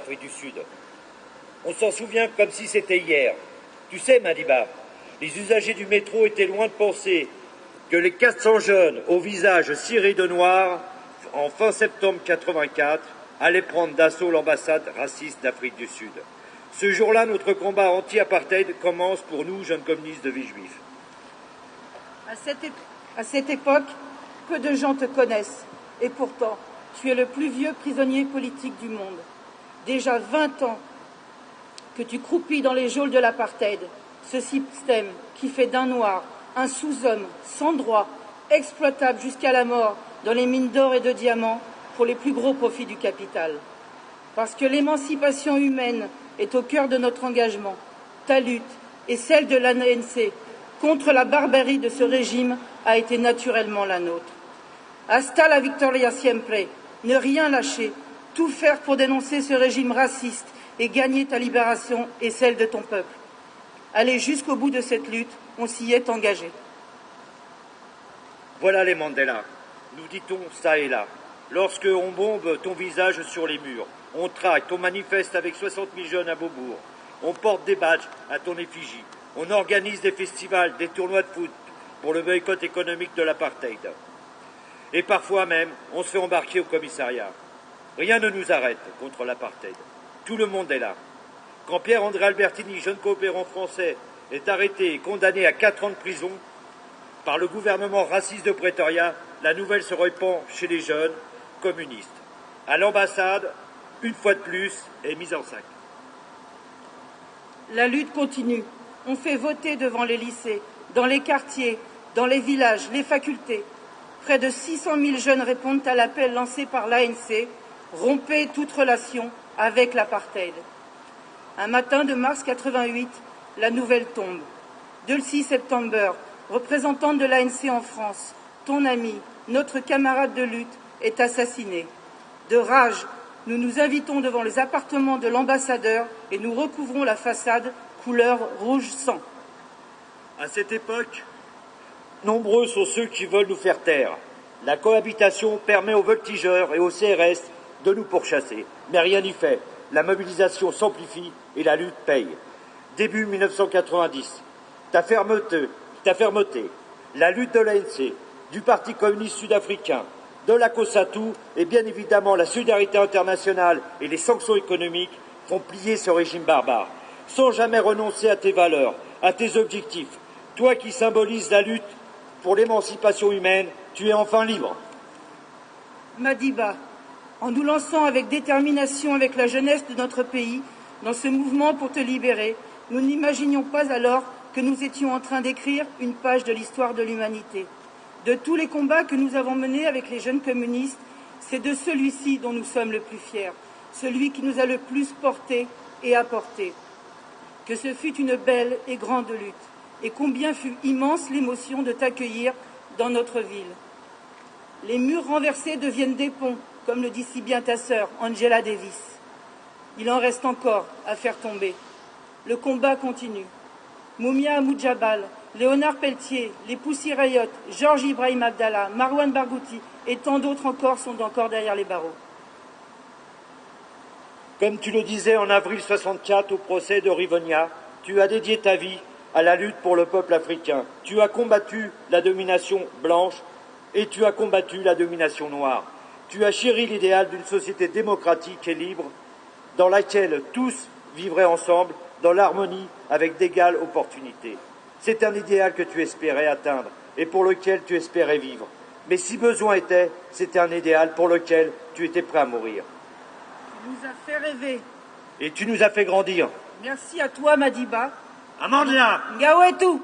d'Afrique du Sud. On s'en souvient comme si c'était hier. Tu sais, Madiba, les usagers du métro étaient loin de penser que les 400 jeunes au visage ciré de noir, en fin septembre 84, allaient prendre d'assaut l'ambassade raciste d'Afrique du Sud. Ce jour-là, notre combat anti-apartheid commence pour nous, jeunes communistes de vie juive. À cette époque, peu de gens te connaissent. Et pourtant, tu es le plus vieux prisonnier politique du monde. Déjà 20 ans que tu croupis dans les geôles de l'apartheid, ce système qui fait d'un noir un sous-homme sans droit, exploitable jusqu'à la mort dans les mines d'or et de diamants pour les plus gros profits du capital. Parce que l'émancipation humaine est au cœur de notre engagement, ta lutte et celle de l'ANC contre la barbarie de ce régime a été naturellement la nôtre. Hasta la victoria siempre, ne rien lâcher, tout faire pour dénoncer ce régime raciste et gagner ta libération et celle de ton peuple. Aller jusqu'au bout de cette lutte, on s'y est engagé. Voilà les Mandela, nous dit-on ça et là. Lorsque on bombe ton visage sur les murs, on tracte, on manifeste avec 60 000 jeunes à Beaubourg, on porte des badges à ton effigie, on organise des festivals, des tournois de foot pour le boycott économique de l'apartheid. Et parfois même, on se fait embarquer au commissariat. Rien ne nous arrête contre l'apartheid. Tout le monde est là. Quand Pierre-André Albertini, jeune coopérant français, est arrêté et condamné à 4 ans de prison par le gouvernement raciste de Pretoria, la nouvelle se répand chez les jeunes communistes. À l'ambassade, une fois de plus, est mise en sac. La lutte continue. On fait voter devant les lycées, dans les quartiers, dans les villages, les facultés. Près de 600 000 jeunes répondent à l'appel lancé par l'ANC, rompez toute relation avec l'apartheid. Un matin de mars 88, la nouvelle tombe. Dulcie September, représentante de l'ANC en France, ton ami, notre camarade de lutte, est assassinée. De rage, nous nous invitons devant les appartements de l'ambassadeur et nous recouvrons la façade couleur rouge sang. À cette époque, nombreux sont ceux qui veulent nous faire taire. La cohabitation permet aux voltigeurs et aux CRS de nous pourchasser. Mais rien n'y fait. La mobilisation s'amplifie et la lutte paye. Début 1990, ta fermeté, la lutte de l'ANC, du Parti communiste sud-africain, de la COSATU et bien évidemment la solidarité internationale et les sanctions économiques font plier ce régime barbare, sans jamais renoncer à tes valeurs, à tes objectifs. Toi qui symbolises la lutte pour l'émancipation humaine, tu es enfin libre. Madiba, en nous lançant avec détermination avec la jeunesse de notre pays dans ce mouvement pour te libérer, nous n'imaginions pas alors que nous étions en train d'écrire une page de l'histoire de l'humanité. De tous les combats que nous avons menés avec les jeunes communistes, c'est de celui-ci dont nous sommes le plus fiers, celui qui nous a le plus porté et apporté. Que ce fut une belle et grande lutte, et combien fut immense l'émotion de t'accueillir dans notre ville. Les murs renversés deviennent des ponts, comme le dit si bien ta sœur, Angela Davis. Il en reste encore à faire tomber. Le combat continue. Moumia Moudjabal, Léonard Pelletier, les Pussy Riot, Georges Ibrahim Abdallah, Marwan Barghouti et tant d'autres encore sont encore derrière les barreaux. Comme tu le disais en avril 64 au procès de Rivonia, tu as dédié ta vie à la lutte pour le peuple africain. Tu as combattu la domination blanche et tu as combattu la domination noire. Tu as chéri l'idéal d'une société démocratique et libre dans laquelle tous vivraient ensemble dans l'harmonie avec d'égales opportunités. C'est un idéal que tu espérais atteindre et pour lequel tu espérais vivre. Mais si besoin était, c'était un idéal pour lequel tu étais prêt à mourir. Tu nous as fait rêver. Et tu nous as fait grandir. Merci à toi, Madiba. Amandla. Ngawetu.